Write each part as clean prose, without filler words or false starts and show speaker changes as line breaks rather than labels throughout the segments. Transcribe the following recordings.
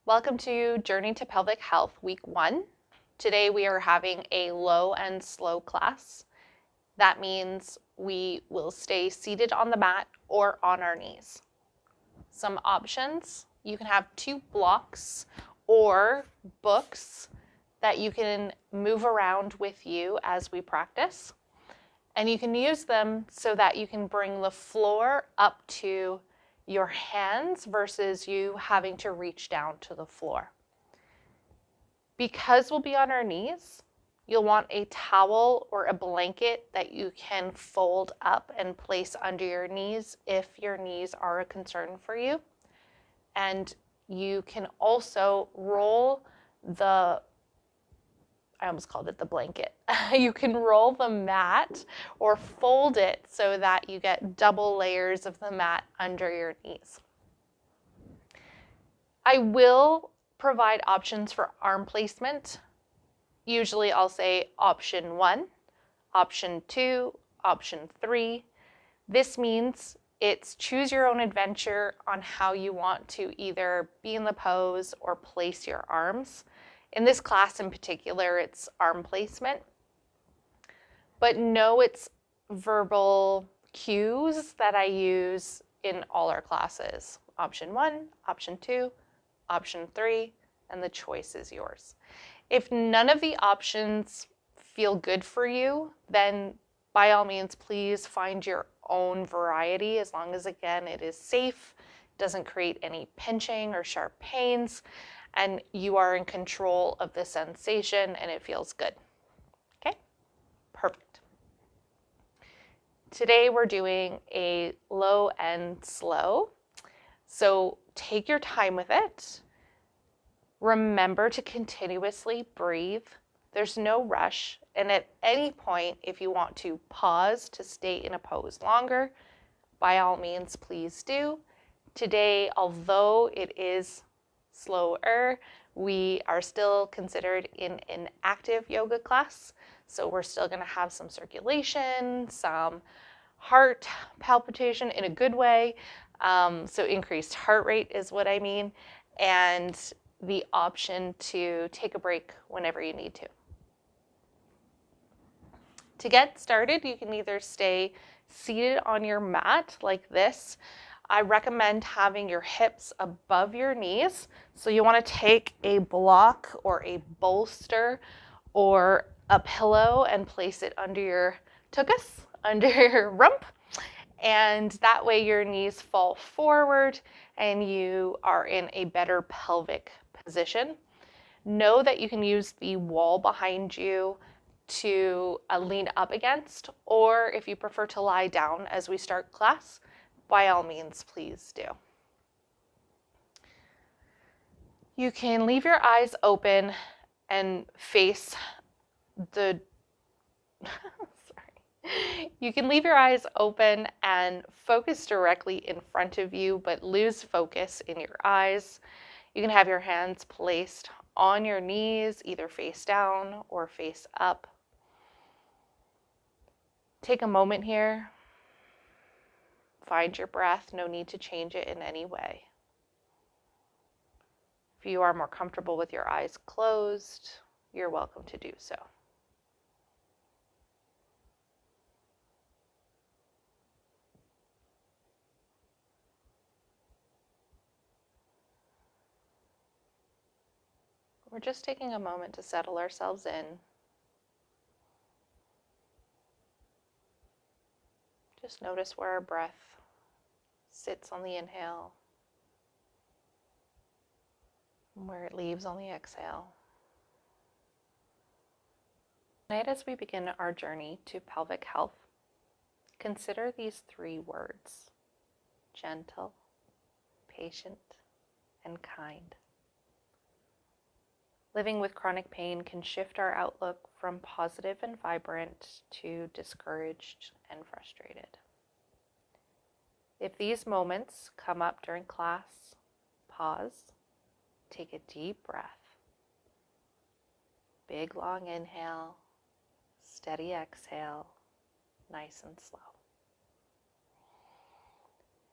Welcome to Journey to Pelvic Health Week 1. Today we are having a low and slow class. That means we will stay seated on the mat or on our knees. Some options: you can have 2 blocks or books that you can move around with you as we practice. And you can use them so that you can bring the floor up to your hands versus you having to reach down to the floor. Because we'll be on our knees, you'll want a towel or a blanket that you can fold up and place under your knees if your knees are a concern for you. And you can also roll I almost called it the blanket. You can roll the mat or fold it so that you get double layers of the mat under your knees. I will provide options for arm placement. Usually I'll say option 1, option 2, option 3. This means it's choose your own adventure on how you want to either be in the pose or place your arms. In this class in particular, it's arm placement. But know it's verbal cues that I use in all our classes. Option 1, option 2, option 3, and the choice is yours. If none of the options feel good for you, then by all means, please find your own variety, as long as, again, it is safe, doesn't create any pinching or sharp pains, and you are in control of the sensation and it feels good. Okay, perfect. Today we're doing a low and slow, so take your time with it. Remember to continuously breathe. There's no rush, and at any point, if you want to pause to stay in a pose longer, by all means, please do. Today, although it is slower, we are still considered in an active yoga class, so we're still going to have some circulation, some heart palpitation in a good way, so increased heart rate is what I mean, and the option to take a break whenever you need to. To get started, you can either stay seated on your mat like this. I recommend having your hips above your knees. So you want to take a block or a bolster or a pillow and place it under your tuchus, under your rump. And that way your knees fall forward and you are in a better pelvic position. Know that you can use the wall behind you to lean up against, or if you prefer to lie down as we start class, by all means, please do. You can leave your eyes open and face the You can leave your eyes open and focus directly in front of you, but lose focus in your eyes. You can have your hands placed on your knees, either face down or face up. Take a moment here. Find your breath. No need to change it in any way. If you are more comfortable with your eyes closed, you're welcome to do so. We're just taking a moment to settle ourselves in. Just notice where our breath sits on the inhale and where it leaves on the exhale. Tonight, as we begin our journey to pelvic health, consider these 3 words: gentle, patient, and kind. Living with chronic pain can shift our outlook from positive and vibrant to discouraged and frustrated. If these moments come up during class, pause, take a deep breath. Big long inhale, steady exhale, nice and slow.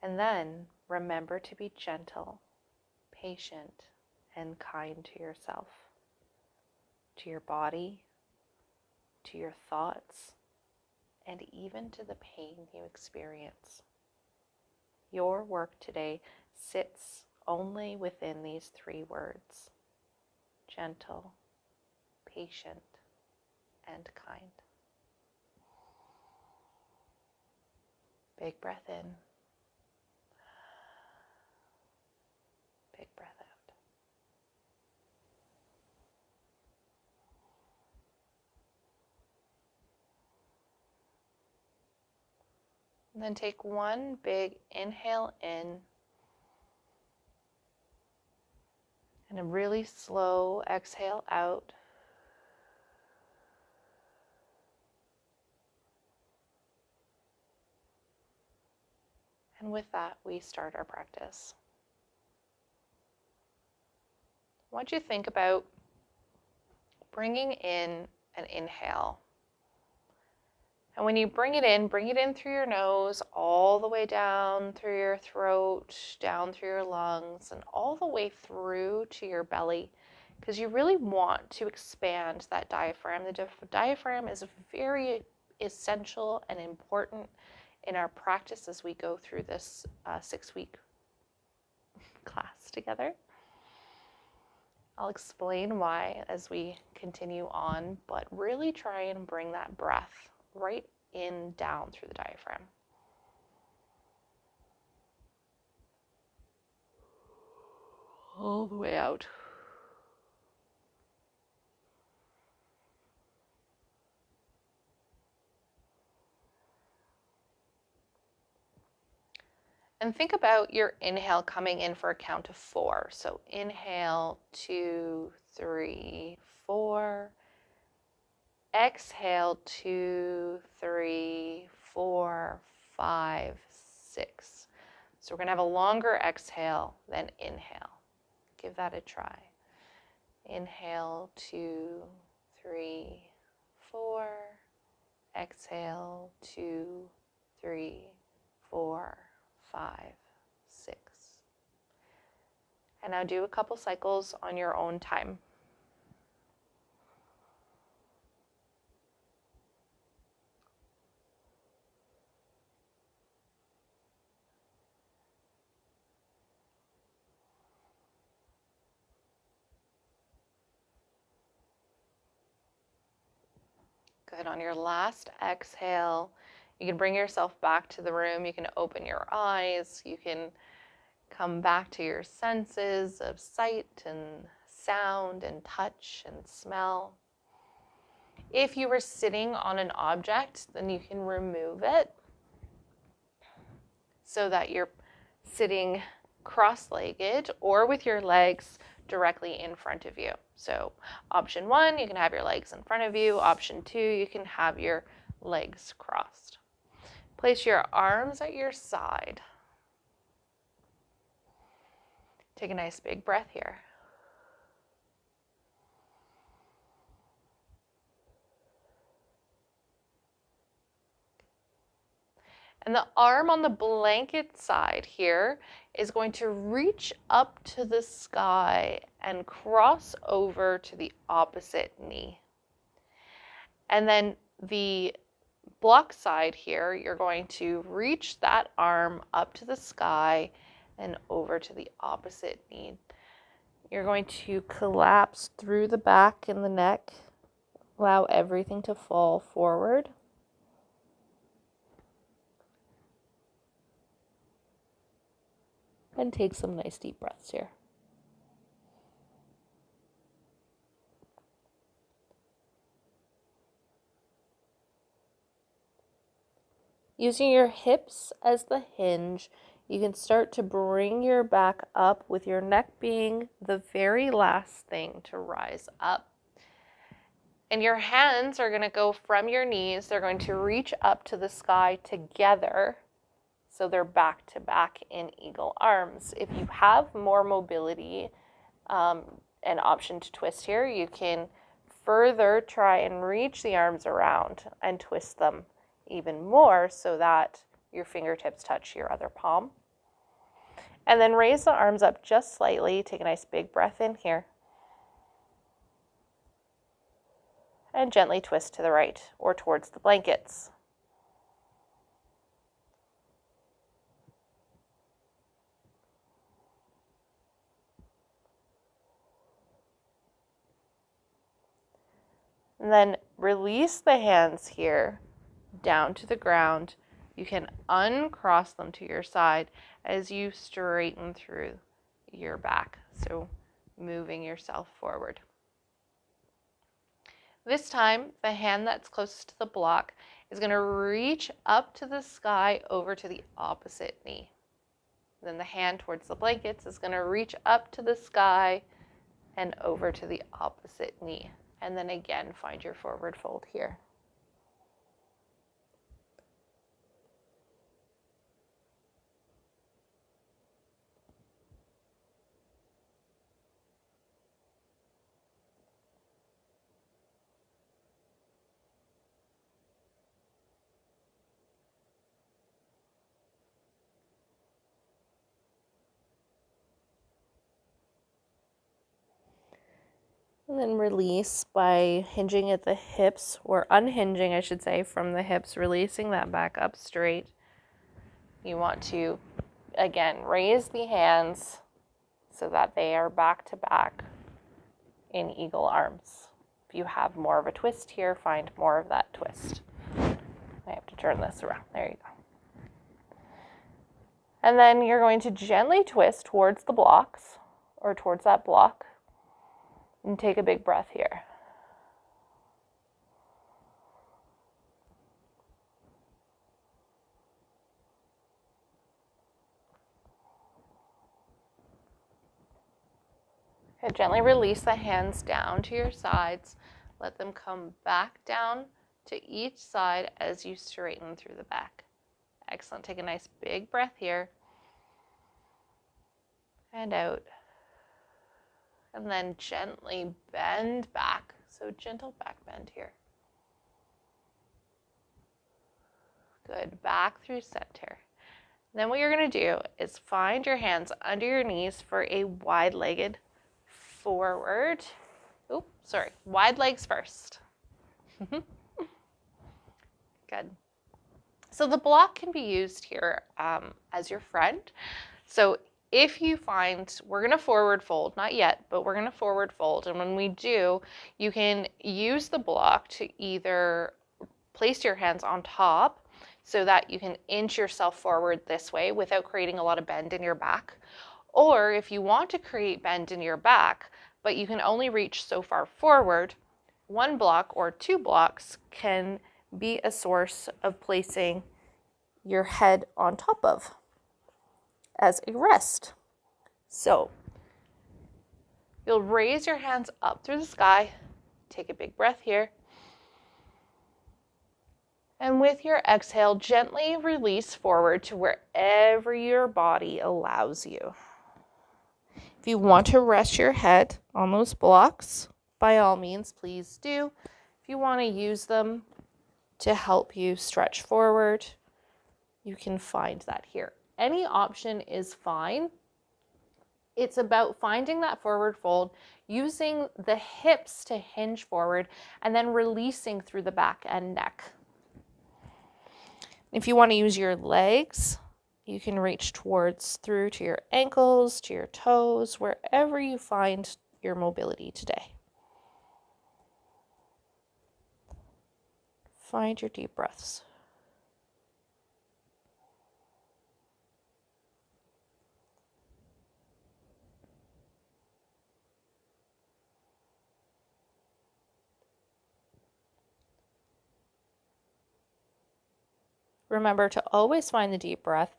And then remember to be gentle, patient, and kind to yourself, to your body, to your thoughts, and even to the pain you experience. Your work today sits only within these 3 words: gentle, patient, and kind. Big breath in. Big breath out. And then take one big inhale in and a really slow exhale out. And with that, we start our practice. I want you to think about bringing in an inhale. And when you bring it in through your nose, all the way down through your throat, down through your lungs, and all the way through to your belly, because you really want to expand that diaphragm. The diaphragm is very essential and important in our practice as we go through this 6-week class together. I'll explain why as we continue on, but really try and bring that breath right in down through the diaphragm. All the way out. And think about your inhale coming in for a count of 4. So inhale, 2, 3, 4. Exhale, 2, 3, 4, 5, 6. So we're going to have a longer exhale than inhale. Give that a try. Inhale, 2, 3, 4. Exhale, 2, 3, 4, 5, 6. And now do a couple cycles on your own time. Good. On your last exhale, you can bring yourself back to the room. You can open your eyes. You can come back to your senses of sight and sound and touch and smell. If you were sitting on an object, then you can remove it so that you're sitting cross-legged or with your legs directly in front of you. So option 1, you can have your legs in front of you. Option 2, you can have your legs crossed. Place your arms at your side. Take a nice big breath here. And the arm on the blanket side here is going to reach up to the sky and cross over to the opposite knee. And then the block side here, you're going to reach that arm up to the sky and over to the opposite knee. You're going to collapse through the back and the neck. Allow everything to fall forward. And take some nice deep breaths here. Using your hips as the hinge, you can start to bring your back up with your neck being the very last thing to rise up. And your hands are going to go from your knees. They're going to reach up to the sky together. So they're back to back in eagle arms. If you have more mobility, an option to twist here, you can further try and reach the arms around and twist them even more so that your fingertips touch your other palm. And then raise the arms up just slightly. Take a nice big breath in here. And gently twist to the right or towards the blankets. And then release the hands here down to the ground. You can uncross them to your side as you straighten through your back. So moving yourself forward. This time, the hand that's closest to the block is going to reach up to the sky over to the opposite knee. Then the hand towards the blankets is going to reach up to the sky and over to the opposite knee. And then again, find your forward fold here. And then release by hinging at the hips, or unhinging, I should say, from the hips, releasing that back up straight. You want to, again, raise the hands so that they are back to back in eagle arms. If you have more of a twist here, find more of that twist. I have to turn this around. There you go. And then you're going to gently twist towards the blocks, or towards that block. And take a big breath here. And gently release the hands down to your sides. Let them come back down to each side as you straighten through the back. Excellent. Take a nice big breath here. And out. And then gently bend back. So gentle back bend here. Good. Back through center. Then what you're going to do is find your hands under your knees for a wide-legged forward. Wide legs first. Good. So the block can be used here as your friend. So if you find, we're going to forward fold, not yet, but we're going to forward fold. And when we do, you can use the block to either place your hands on top so that you can inch yourself forward this way without creating a lot of bend in your back. Or if you want to create bend in your back, but you can only reach so far forward, one block or two blocks can be a source of placing your head on top of as a rest. So you'll raise your hands up through the sky, take a big breath here, and with your exhale, gently release forward to wherever your body allows you. If you want to rest your head on those blocks, by all means, please do. If you want to use them to help you stretch forward, you can find that here. Any option is fine. It's about finding that forward fold, using the hips to hinge forward, and then releasing through the back and neck. If you want to use your legs, you can reach through to your ankles, to your toes, wherever you find your mobility today. Find your deep breaths. Remember to always find the deep breath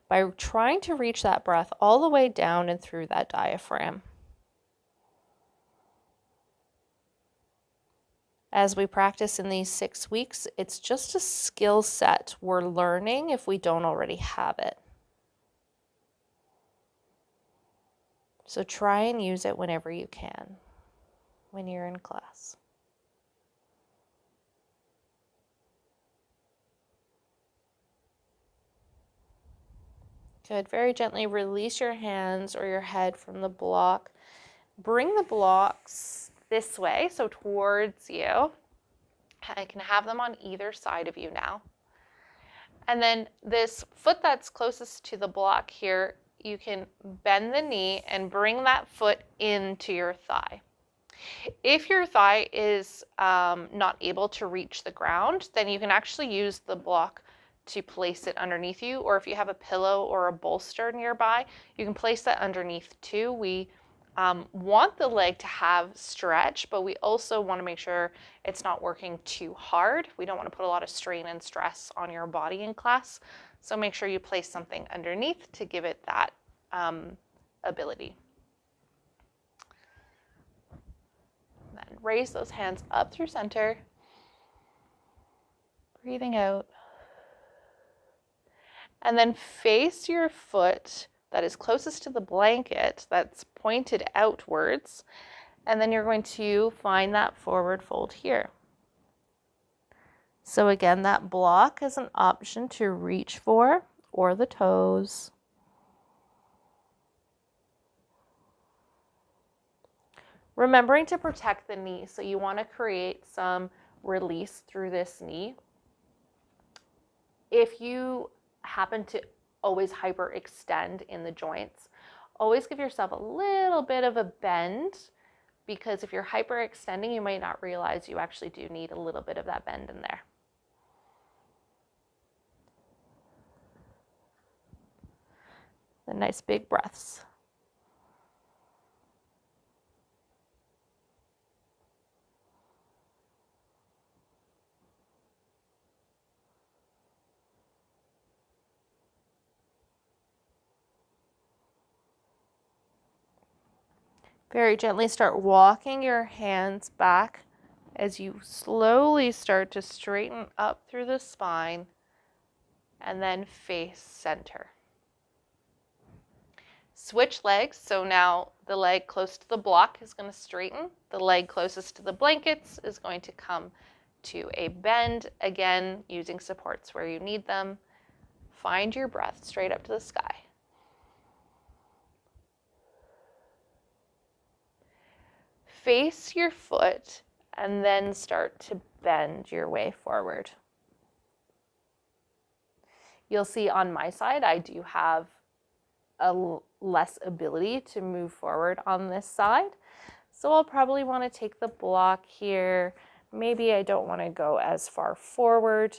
by trying to reach that breath all the way down and through that diaphragm. As we practice in these 6 weeks, it's just a skill set we're learning if we don't already have it. So try and use it whenever you can, when you're in class. Good. Very gently release your hands or your head from the block. Bring the blocks this way, so towards you. I can have them on either side of you now. And then this foot that's closest to the block here, you can bend the knee and bring that foot into your thigh. If your thigh is not able to reach the ground, then you can actually use the block to place it underneath you, or if you have a pillow or a bolster nearby, you can place that underneath too. We want the leg to have stretch, but we also want to make sure it's not working too hard. We don't want to put a lot of strain and stress on your body in class, so make sure you place something underneath to give it that ability. Then raise those hands up through center, breathing out. And then face your foot that is closest to the blanket, that's pointed outwards. And then you're going to find that forward fold here. So again, that block is an option to reach for, or the toes. Remembering to protect the knee, so you want to create some release through this knee. If you happen to always hyperextend in the joints, always give yourself a little bit of a bend, because if you're hyperextending, you might not realize you actually do need a little bit of that bend in there. The nice big breaths. Very gently start walking your hands back as you slowly start to straighten up through the spine and then face center. Switch legs, so now the leg close to the block is going to straighten. The leg closest to the blankets is going to come to a bend, again using supports where you need them. Find your breath straight up to the sky. Face your foot and then start to bend your way forward. You'll see on my side, I do have less ability to move forward on this side. So I'll probably want to take the block here. Maybe I don't want to go as far forward.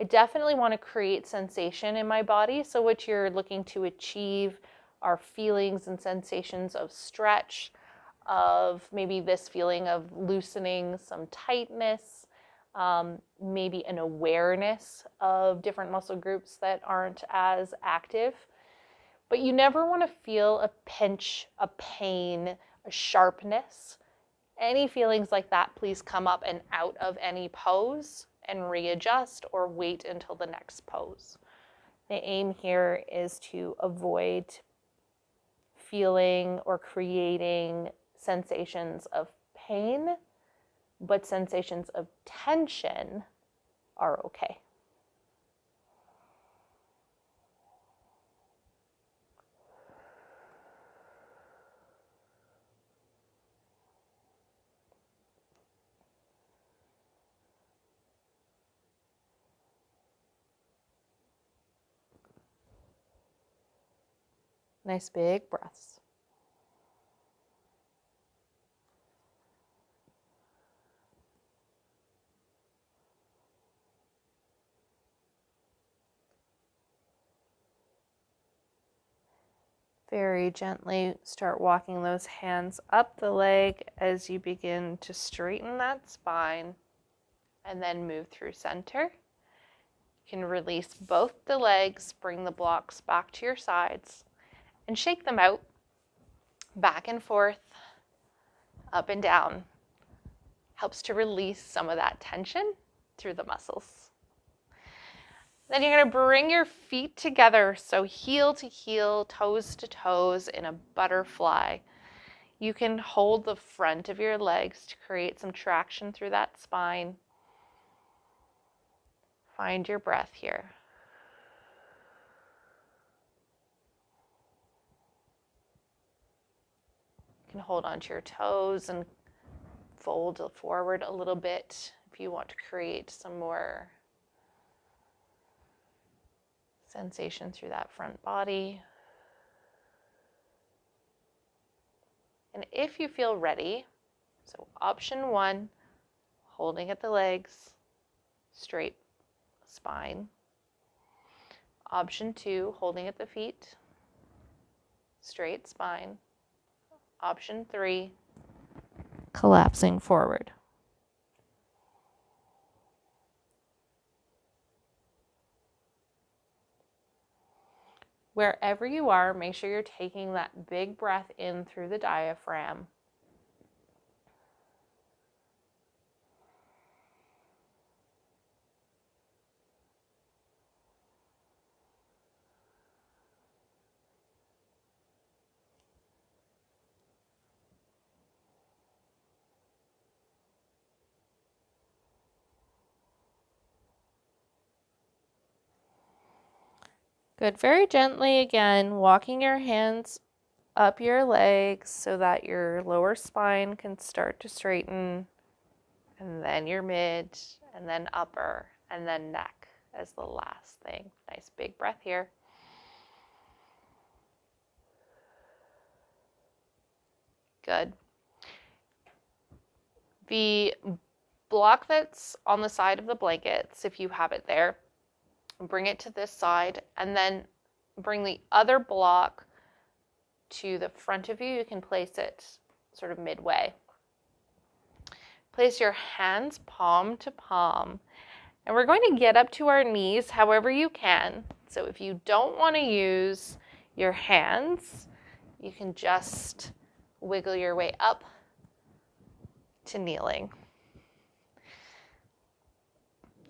I definitely want to create sensation in my body. So what you're looking to achieve are feelings and sensations of stretch, of maybe this feeling of loosening, some tightness, maybe an awareness of different muscle groups that aren't as active. But you never want to feel a pinch, a pain, a sharpness. Any feelings like that, please come up and out of any pose and readjust or wait until the next pose. The aim here is to avoid feeling or creating sensations of pain, but sensations of tension are okay. Nice big breaths. Very gently start walking those hands up the leg as you begin to straighten that spine and then move through center. You can release both the legs, bring the blocks back to your sides and shake them out, back and forth, up and down. Helps to release some of that tension through the muscles. Then you're going to bring your feet together, so heel to heel, toes to toes in a butterfly. You can hold the front of your legs to create some traction through that spine. Find your breath here. You can hold onto your toes and fold forward a little bit if you want to create some more sensation through that front body. And if you feel ready, so option 1, holding at the legs, straight spine. Option 2, holding at the feet, straight spine. Option 3, collapsing forward. Wherever you are, make sure you're taking that big breath in through the diaphragm. Good. Very gently again, walking your hands up your legs so that your lower spine can start to straighten, and then your mid, and then upper, and then neck as the last thing. Nice big breath here. Good. The block that's on the side of the blankets, if you have it there, bring it to this side, and then bring the other block to the front of you. You can place it sort of midway. Place your hands palm to palm, and we're going to get up to our knees however you can. So if you don't want to use your hands, you can just wiggle your way up to kneeling.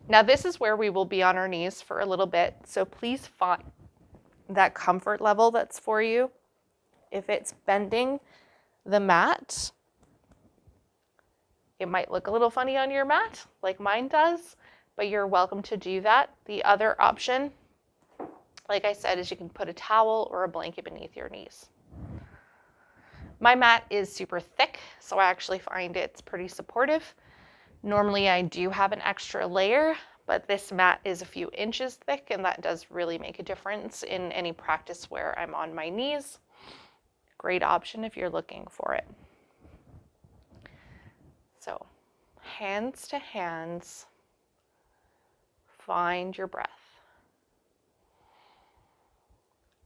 Now this is where we will be on our knees for a little bit, so please find that comfort level that's for you. If it's bending the mat, it might look a little funny on your mat, like mine does, but you're welcome to do that. The other option, like I said, is you can put a towel or a blanket beneath your knees. My mat is super thick, so I actually find it's pretty supportive. Normally I do have an extra layer, but this mat is a few inches thick, and that does really make a difference in any practice where I'm on my knees. Great option if you're looking for it. So, hands to hands, find your breath.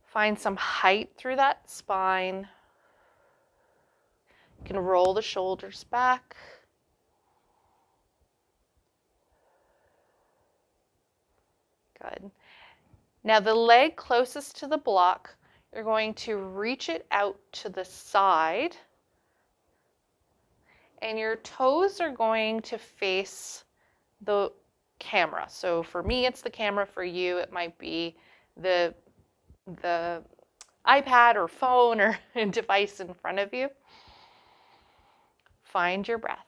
Find some height through that spine. You can roll the shoulders back. Good. Now the leg closest to the block, you're going to reach it out to the side, and your toes are going to face the camera. So for me, it's the camera. For you, it might be the iPad or phone or device in front of you. Find your breath.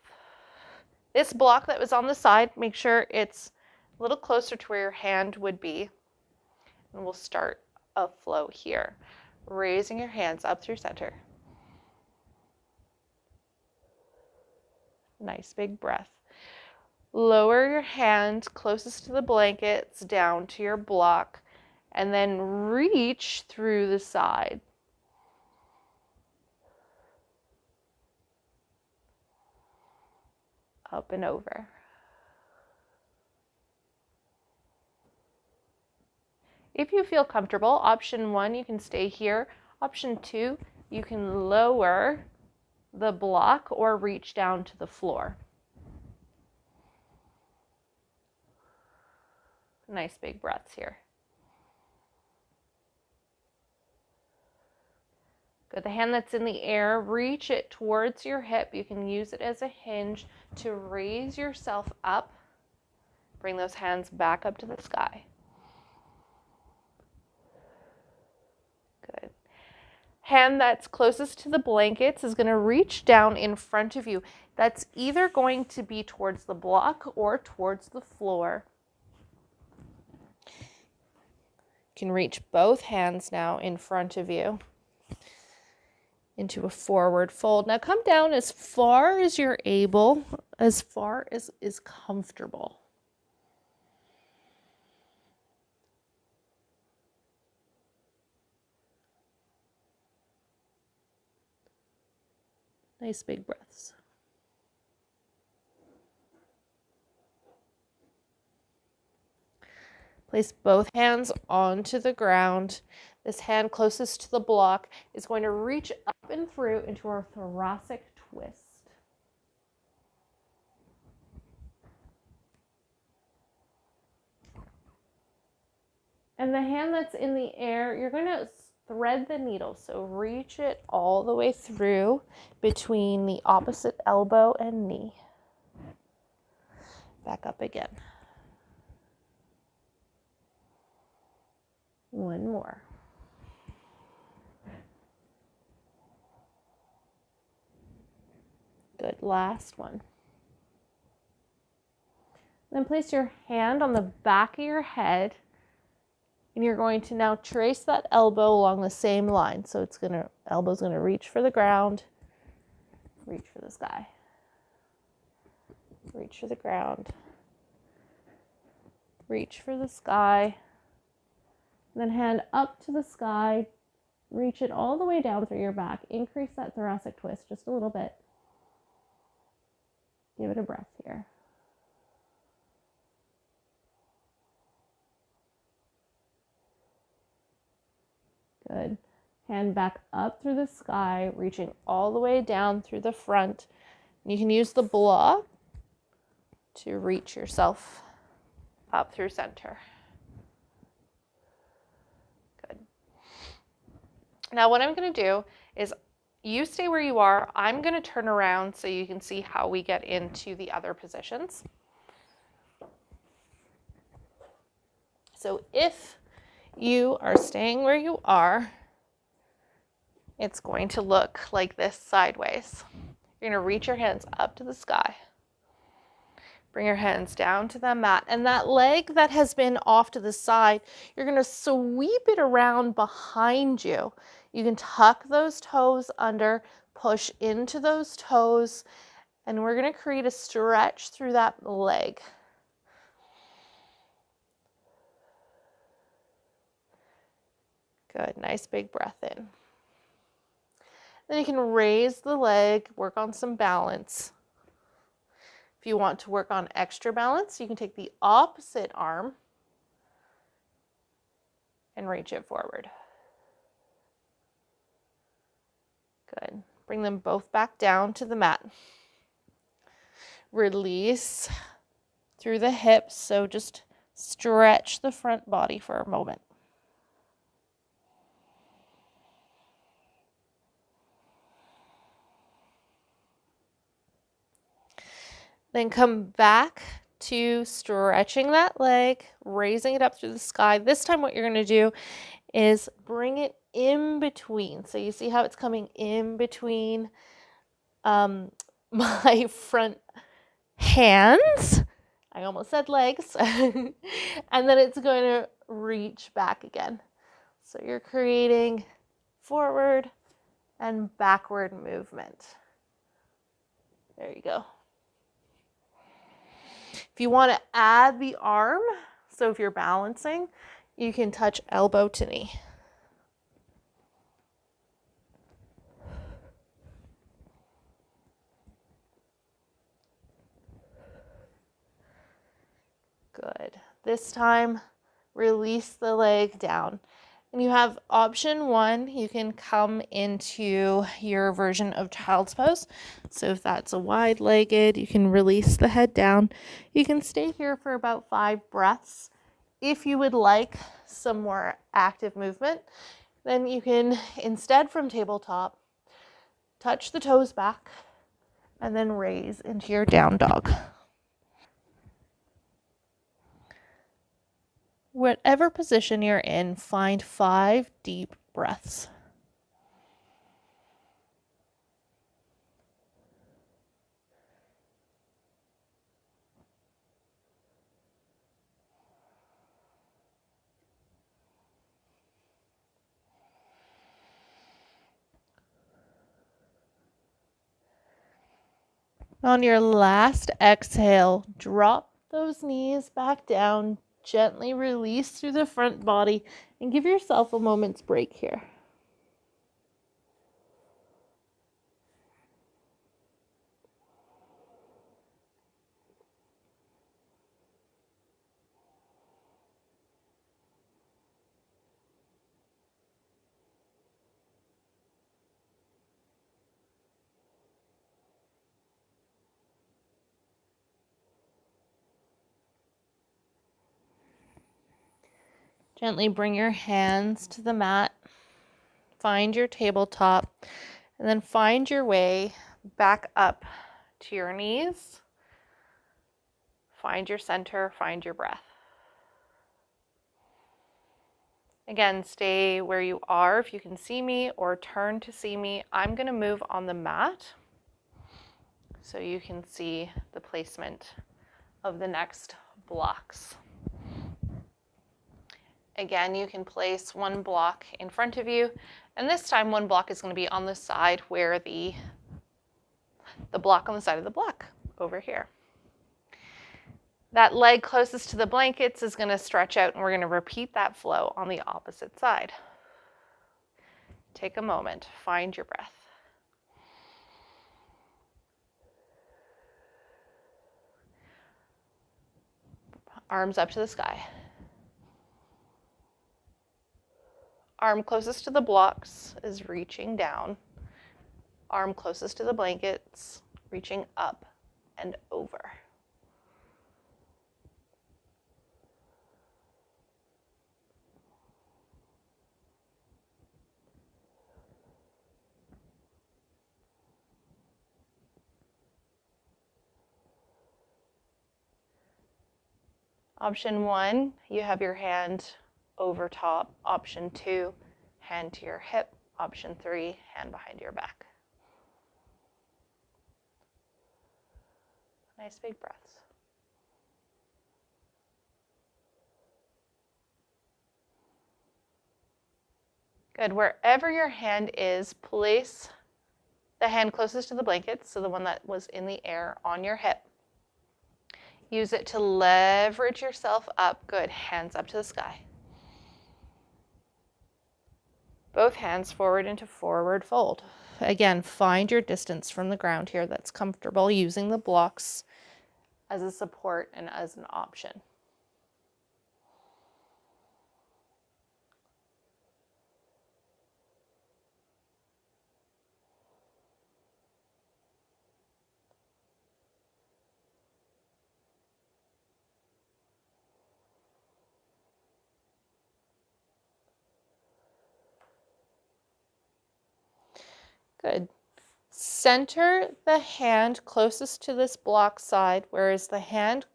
This block that was on the side, make sure it's a little closer to where your hand would be. And we'll start a flow here. Raising your hands up through center. Nice big breath. Lower your hand closest to the blankets down to your block, and then reach through the side. Up and over. If you feel comfortable, option 1, you can stay here. Option 2, you can lower the block or reach down to the floor. Nice big breaths here. Good. The hand that's in the air, reach it towards your hip. You can use it as a hinge to raise yourself up. Bring those hands back up to the sky. Good. Hand that's closest to the blankets is going to reach down in front of you. That's either going to be towards the block or towards the floor. You can reach both hands now in front of you. into a forward fold. Now come down as far as you're able, as far as is comfortable. Nice big breaths. Place both hands onto the ground. This hand closest to the block is going to reach up and through into our thoracic twist. And the hand that's in the air, you're going to thread the needle. So reach it all the way through between the opposite elbow and knee. Back up again. One more. Good, last one. Then place your hand on the back of your head, and you're going to now trace that elbow along the same line. So elbow's gonna reach for the ground, reach for the sky. Reach for the ground, reach for the sky, and then hand up to the sky, reach it all the way down through your back. Increase that thoracic twist just a little bit. Give it a breath here. Good. Hand back up through the sky, reaching all the way down through the front. And you can use the block to reach yourself up through center. Good. Now what I'm going to do is you stay where you are. I'm going to turn around so you can see how we get into the other positions. So if you are staying where you are, it's going to look like this sideways. You're going to reach your hands up to the sky. Bring your hands down to the mat. And that leg that has been off to the side, you're going to sweep it around behind you. You can tuck those toes under, push into those toes, and we're going to create a stretch through that leg. Good, nice big breath in. Then you can raise the leg, work on some balance. If you want to work on extra balance, you can take the opposite arm and reach it forward. Good. Bring them both back down to the mat. Release through the hips, so just stretch the front body for a moment. Then come back to stretching that leg, raising it up through the sky. This time what you're going to do is bring it in between. So you see how it's coming in between my front hands. I almost said legs. And then it's going to reach back again. So you're creating forward and backward movement. There you go. If you want to add the arm, so if you're balancing, you can touch elbow to knee. Good. This time, release the leg down. And you have option one, you can come into your version of child's pose. So if that's a wide-legged, you can release the head down. You can stay here for about 5 breaths. If you would like some more active movement, then you can, instead from tabletop, touch the toes back and then raise into your down dog. Whatever position you're in, find 5 deep breaths. On your last exhale, drop those knees back down, gently release through the front body, and give yourself a moment's break here. Gently bring your hands to the mat, find your tabletop, and then find your way back up to your knees. Find your center, find your breath. Again, stay where you are if you can see me, or turn to see me. I'm going to move on the mat so you can see the placement of the next blocks. Again, you can place one block in front of you, and this time one block is going to be on the side where the block on the side of the block over here. That leg closest to the blankets is going to stretch out, and we're going to repeat that flow on the opposite side. Take a moment, find your breath. Arms up to the sky. Arm closest to the blocks is reaching down. Arm closest to the blankets, reaching up and over. Option 1, you have your hand over top. Option 2, hand to your hip. Option 3, hand behind your back. Nice big breaths. Good. Wherever your hand is, place the hand closest to the blankets, so the one that was in the air, on your hip. Use it to leverage yourself up. Good. Hands up to the sky. Both hands forward into forward fold. Again, find your distance from the ground here that's comfortable, using the blocks as a support and as an option. Good. Center the hand closest to this block side, whereas the hand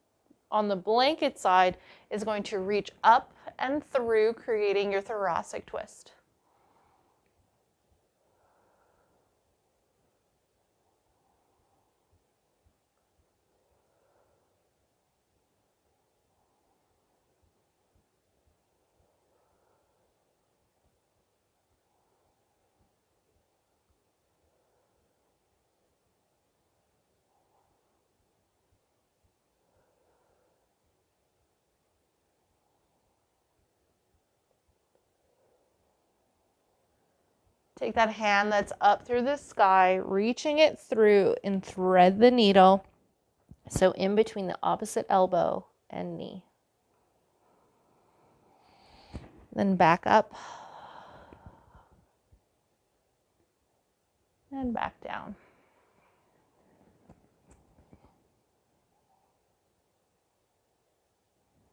on the blanket side is going to reach up and through, creating your thoracic twist. Take that hand that's up through the sky, reaching it through, and thread the needle. So in between the opposite elbow and knee. Then back up and back down.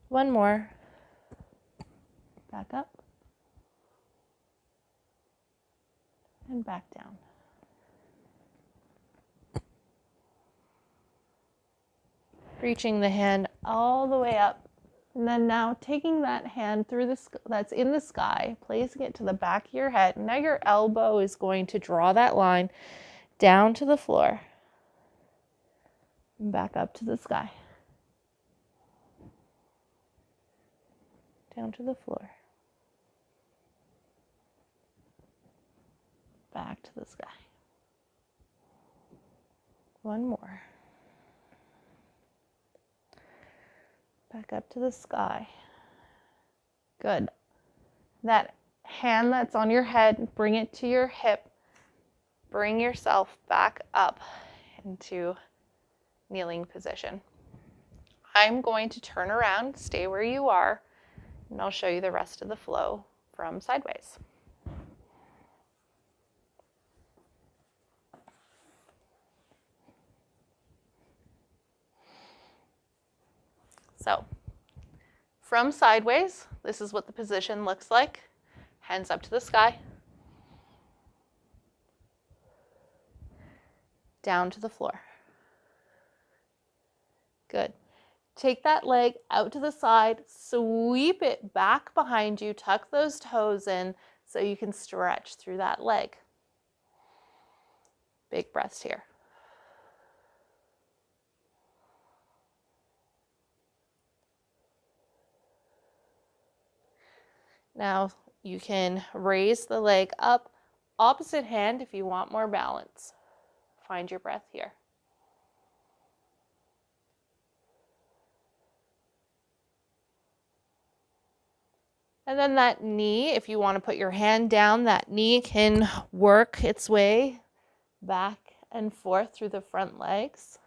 One more. Back up and back down. Reaching the hand all the way up, and then now taking that hand through that's in the sky, placing it to the back of your head. Now your elbow is going to draw that line down to the floor and back up to the sky. Down to the floor. Back to the sky. One more. Back up to the sky. Good. That hand that's on your head, bring it to your hip. Bring yourself back up into kneeling position. I'm going to turn around, stay where you are, and I'll show you the rest of the flow from sideways. So, from sideways, this is what the position looks like. Hands up to the sky. Down to the floor. Good. Take that leg out to the side, sweep it back behind you, tuck those toes in so you can stretch through that leg. Big breaths here. Now you can raise the leg up, opposite hand if you want more balance. Find your breath here. And then that knee, if you want to put your hand down, that knee can work its way back and forth through the front legs.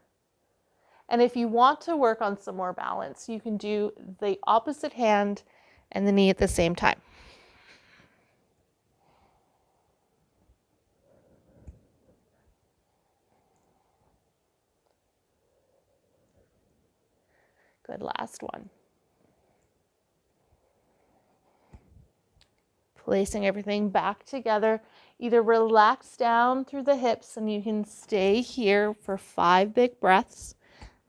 And if you want to work on some more balance, you can do the opposite hand and the knee at the same time. Good, last one. Placing everything back together, either relax down through the hips and you can stay here for 5 big breaths.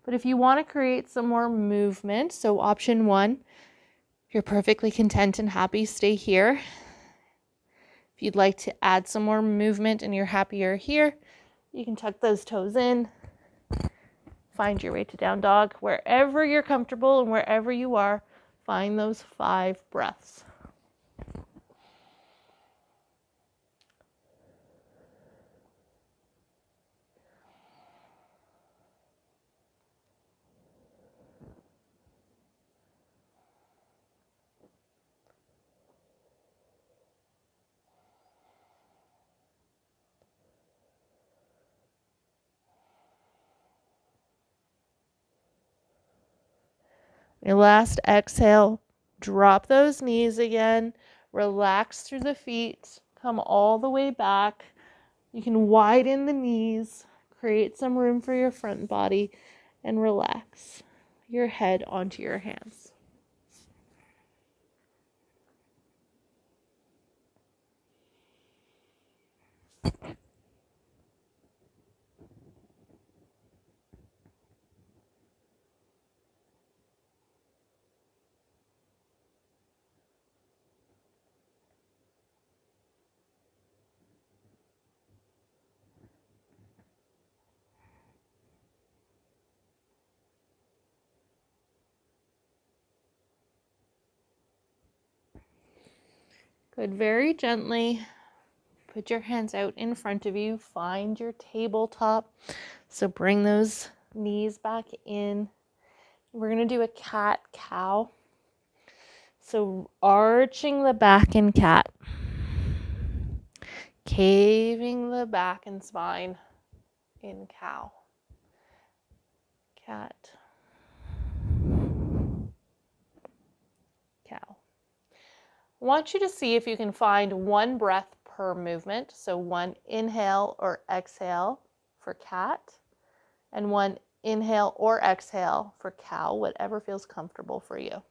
But if you want to create some more movement, so option 1, if you're perfectly content and happy, stay here. If you'd like to add some more movement and you're happier here, you can tuck those toes in, find your way to down dog. Wherever you're comfortable and wherever you are, find those 5 breaths. Your last exhale, drop those knees again, relax through the feet, come all the way back. You can widen the knees, create some room for your front body, and relax your head onto your hands. Good, very gently put your hands out in front of you, find your tabletop. So bring those knees back in. We're going to do a cat-cow. So arching the back in cat, caving the back and spine in cow. Cat, cow. I want you to see if you can find 1 breath per movement. So 1 inhale or exhale for cat, and 1 inhale or exhale for cow, whatever feels comfortable for you.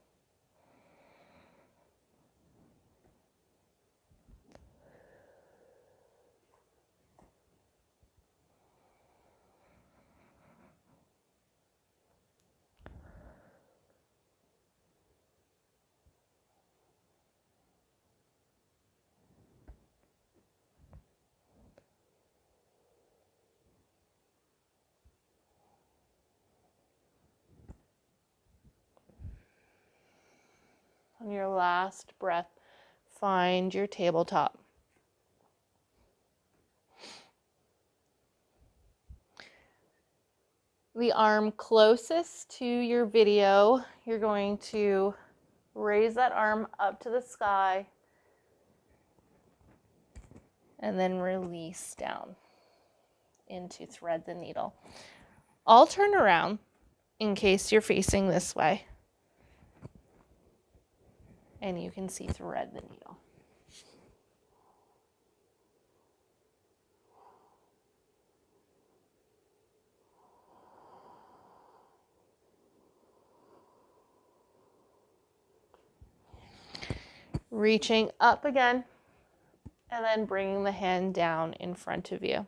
On your last breath, find your tabletop. the arm closest to your video, you're going to raise that arm up to the sky and then release down into thread the needle. I'll turn around in case you're facing this way, and you can see thread the needle. Reaching up again, and then bringing the hand down in front of you.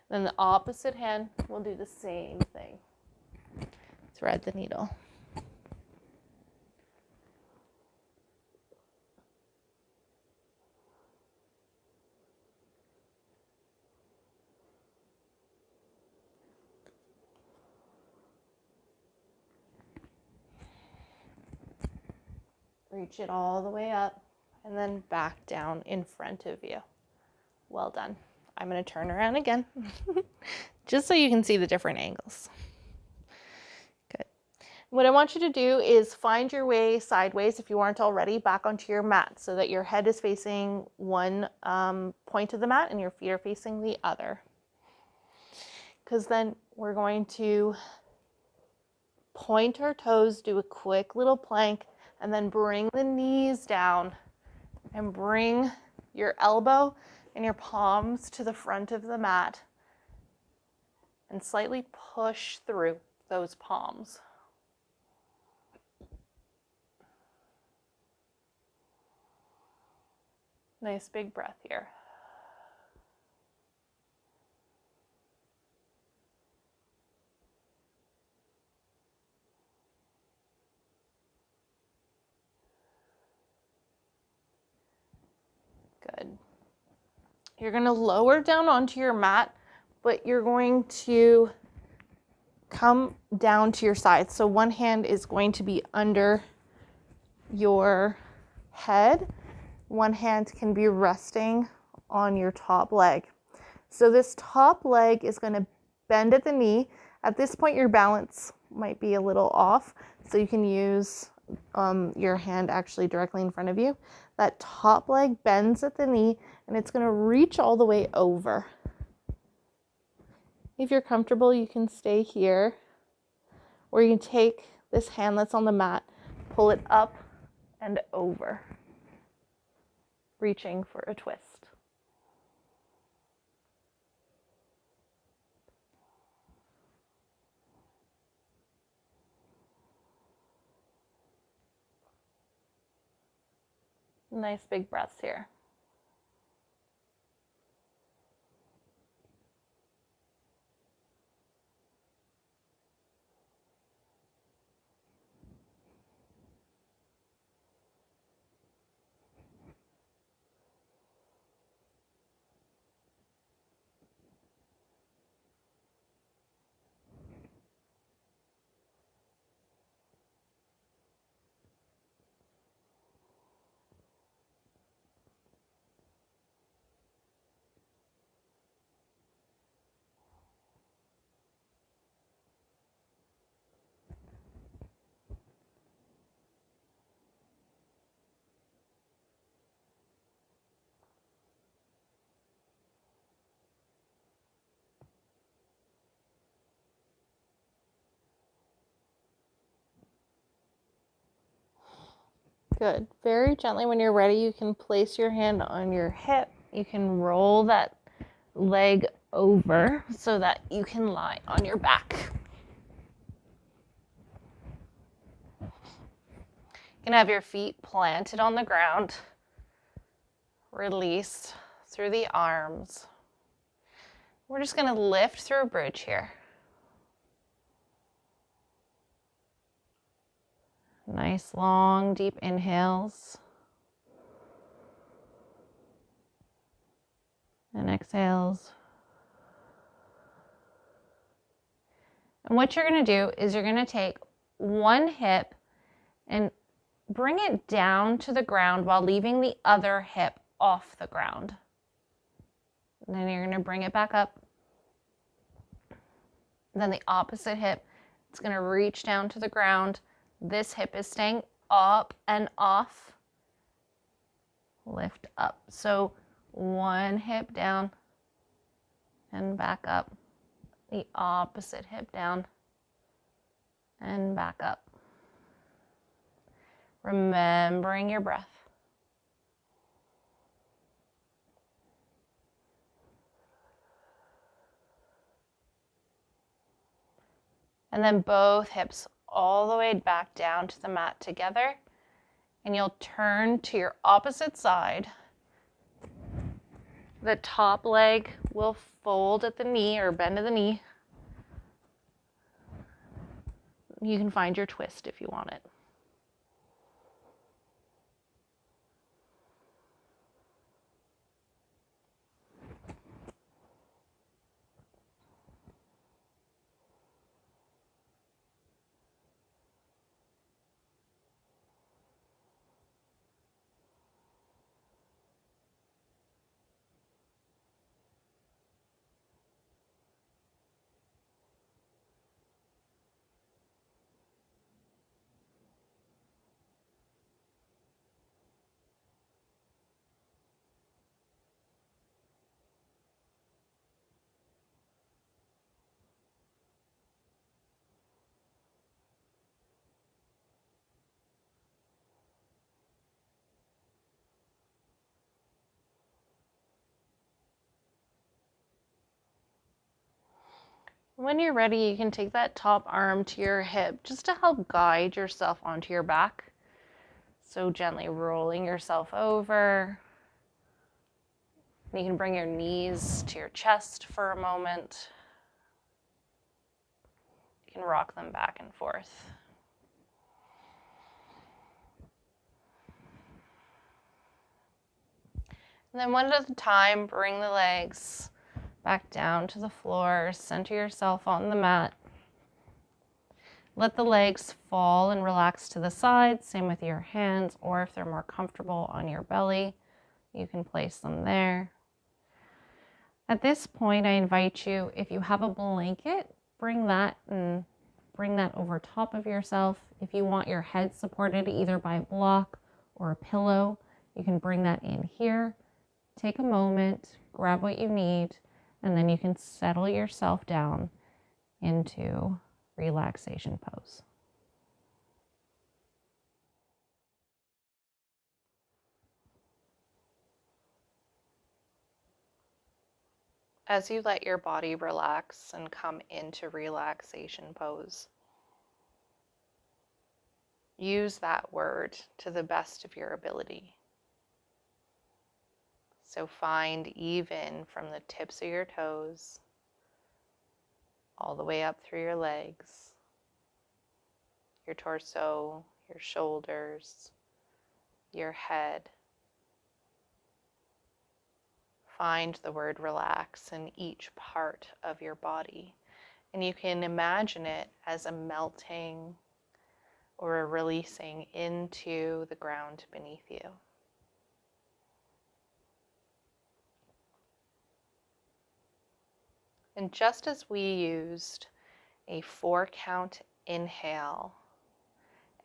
Then the opposite hand will do the same thing. Thread the needle. Reach it all the way up and then back down in front of you. Well done. I'm going to turn around again just so you can see the different angles. Good. What I want you to do is find your way sideways, if you aren't already, back onto your mat so that your head is facing one point of the mat and your feet are facing the other. Because then we're going to point our toes, do a quick little plank, and then bring the knees down and bring your elbow and your palms to the front of the mat and slightly push through those palms. Nice big breath here. Good. You're going to lower down onto your mat, but you're going to come down to your side. So one hand is going to be under your head. One hand can be resting on your top leg. So this top leg is going to bend at the knee. At this point, your balance might be a little off, so you can use your hand actually directly in front of you. That top leg bends at the knee, and it's going to reach all the way over. If you're comfortable, you can stay here, or you can take this hand that's on the mat, pull it up and over, reaching for a twist. Nice big breaths here. Good. Very gently, when you're ready, you can place your hand on your hip. You can roll that leg over so that you can lie on your back. You can have your feet planted on the ground. Release through the arms. We're just going to lift through a bridge here. Nice long deep inhales and exhales. And what you're going to do is you're going to take one hip and bring it down to the ground while leaving the other hip off the ground. And then you're going to bring it back up. Then the opposite hip, it's going to reach down to the ground. This hip is staying up and off. Lift up. So one hip down and back up. The opposite hip down and back up. Remembering your breath. And then both hips all the way back down to the mat together. And you'll turn to your opposite side. The top leg will fold at the knee or bend at the knee. You can find your twist if you want it. When you're ready, you can take that top arm to your hip just to help guide yourself onto your back. So gently rolling yourself over. You can bring your knees to your chest for a moment. You can rock them back and forth. And then one at a time, bring the legs back down to the floor. Center yourself on the mat. Let the legs fall and relax to the side. Same with your hands, or if they're more comfortable on your belly, you can place them there. At this point, I invite you, if you have a blanket, bring that over top of yourself. If you want your head supported either by a block or a pillow, you can bring that in here. Take a moment, grab what you need, and then you can settle yourself down into relaxation pose. As you let your body relax and come into relaxation pose, use that word to the best of your ability. So find even from the tips of your toes all the way up through your legs, your torso, your shoulders, your head. Find the word relax in each part of your body. And you can imagine it as a melting or a releasing into the ground beneath you. And just as we used a 4-count inhale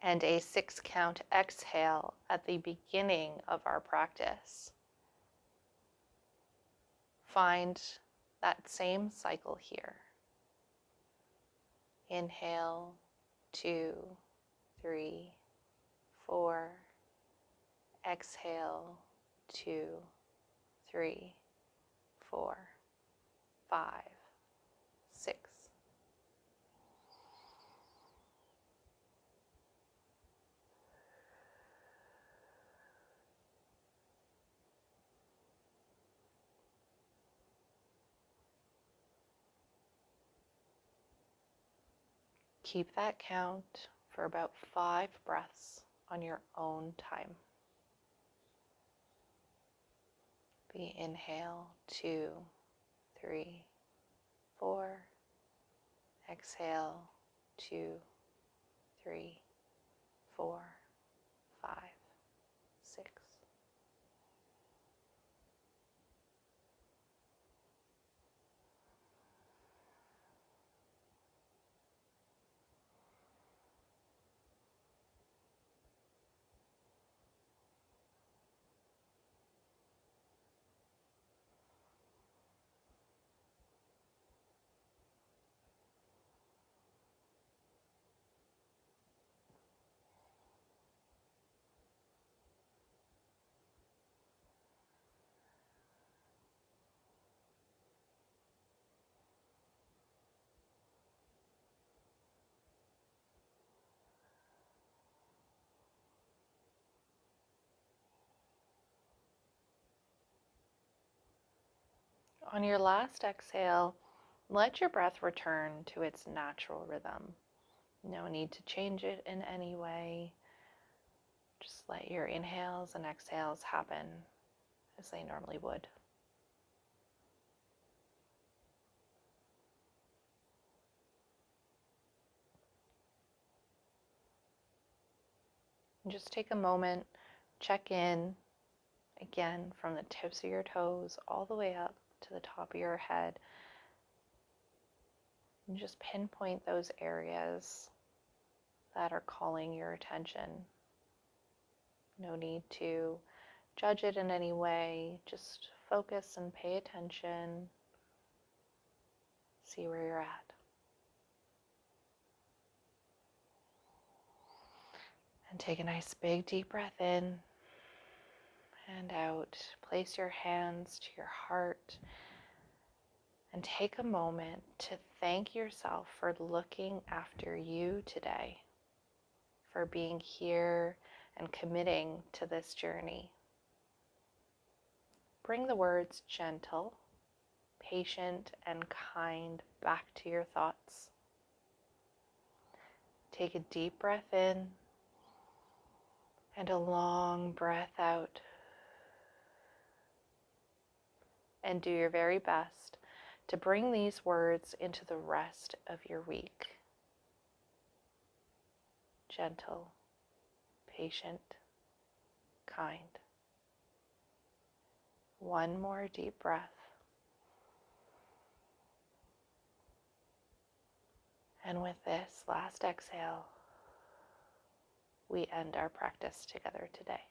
and a 6-count exhale at the beginning of our practice, find that same cycle here. Inhale, 2, 3, 4. Exhale, 2, 3, 4, 5, 6. Keep that count for about 5 breaths on your own time. The inhale, 2, 3, 4. Exhale, 2, 3, 4, 5, 6. On your last exhale, let your breath return to its natural rhythm. No need to change it in any way. Just let your inhales and exhales happen as they normally would. And just take a moment, check in again from the tips of your toes all the way up to the top of your head. And just pinpoint those areas that are calling your attention. No need to judge it in any way. Just focus and pay attention. See where you're at. And take a nice big deep breath in and out. Place your hands to your heart and take a moment to thank yourself for looking after you today, for being here and committing to this journey. Bring the words gentle, patient, and kind back to your thoughts. Take a deep breath in and a long breath out. And do your very best to bring these words into the rest of your week. Gentle, patient, kind. One more deep breath. And with this last exhale, we end our practice together today.